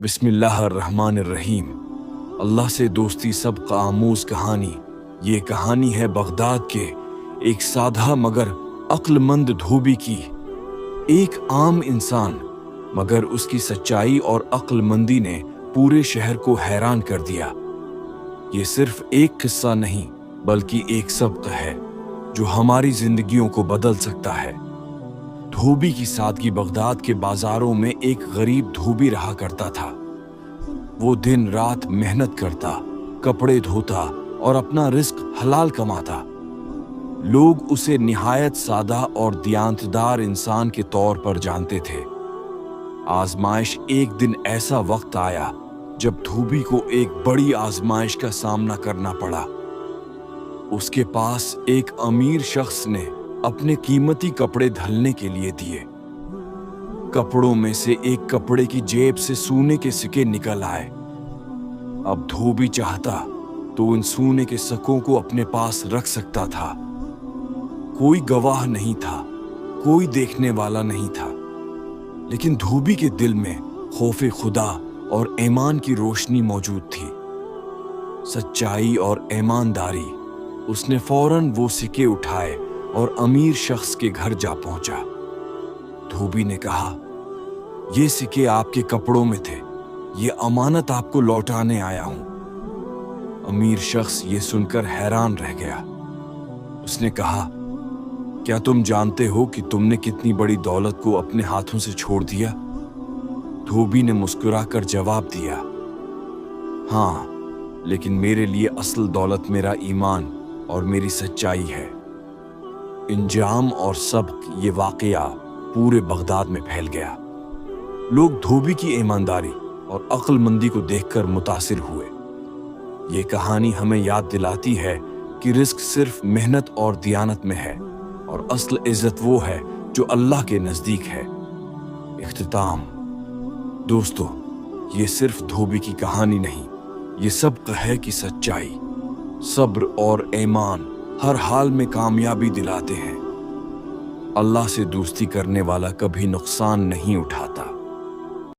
बिस्मिल्लाहिर्रहमानिर्रहीम। अल्लाह से दोस्ती सबक आमूज कहानी। ये कहानी है बगदाद के एक साधा मगर अक्लमंद धोबी की। एक आम इंसान मगर उसकी सच्चाई और अक्लमंदी ने पूरे शहर को हैरान कर दिया। ये सिर्फ एक किस्सा नहीं बल्कि एक सबक है जो हमारी जिंदगियों को बदल सकता है। धोबी की सादगी। बगदाद के बाजारों में एक गरीब धोबी रहा करता था। वो दिन रात मेहनत करता, कपड़े धोता और अपना रिस्क हलाल कमाता। लोग उसे निहायत सादा और दियांतदार इंसान के तौर पर जानते थे। आजमाइश। एक दिन ऐसा वक्त आया जब धोबी को एक बड़ी आजमाइश का सामना करना पड़ा। उसके पास एक अमीर शख्स ने अपने कीमती कपड़े धुलने के लिए दिए। कपड़ों में से एक कपड़े की जेब से सोने के सिक्के निकल आए। अब धोबी चाहता तो उन सोने के सिक्कों को अपने पास रख सकता था। कोई गवाह नहीं था, कोई देखने वाला नहीं था, लेकिन धोबी के दिल में खौफे खुदा और ईमान की रोशनी मौजूद थी। सच्चाई और ईमानदारी। उसने फौरन वो सिक्के उठाए और अमीर शख्स के घर जा पहुंचा। धोबी ने कहा, ये सिक्के आपके कपड़ों में थे, ये अमानत आपको लौटाने आया हूं। अमीर शख्स ये सुनकर हैरान रह गया। उसने कहा, क्या तुम जानते हो कि तुमने कितनी बड़ी दौलत को अपने हाथों से छोड़ दिया? धोबी ने मुस्कुराकर जवाब दिया, हाँ, लेकिन मेरे लिए असल दौलत मेरा ईमान और मेरी सच्चाई है। इंजाम और सबक। ये वाकया पूरे बगदाद में फैल गया। लोग धोबी की ईमानदारी और अक्लमंदी को देखकर मुतासिर हुए। ये कहानी हमें याद दिलाती है कि रिस्क सिर्फ मेहनत और दियानत में है और असल इज्जत वो है जो अल्लाह के नजदीक है। इख्तिताम। दोस्तों, ये सिर्फ धोबी की कहानी नहीं, ये सबक है कि सच्चाई, सब्र और ईमान हर हाल में कामयाबी दिलाते हैं। अल्लाह से दोस्ती करने वाला कभी नुकसान नहीं उठाता।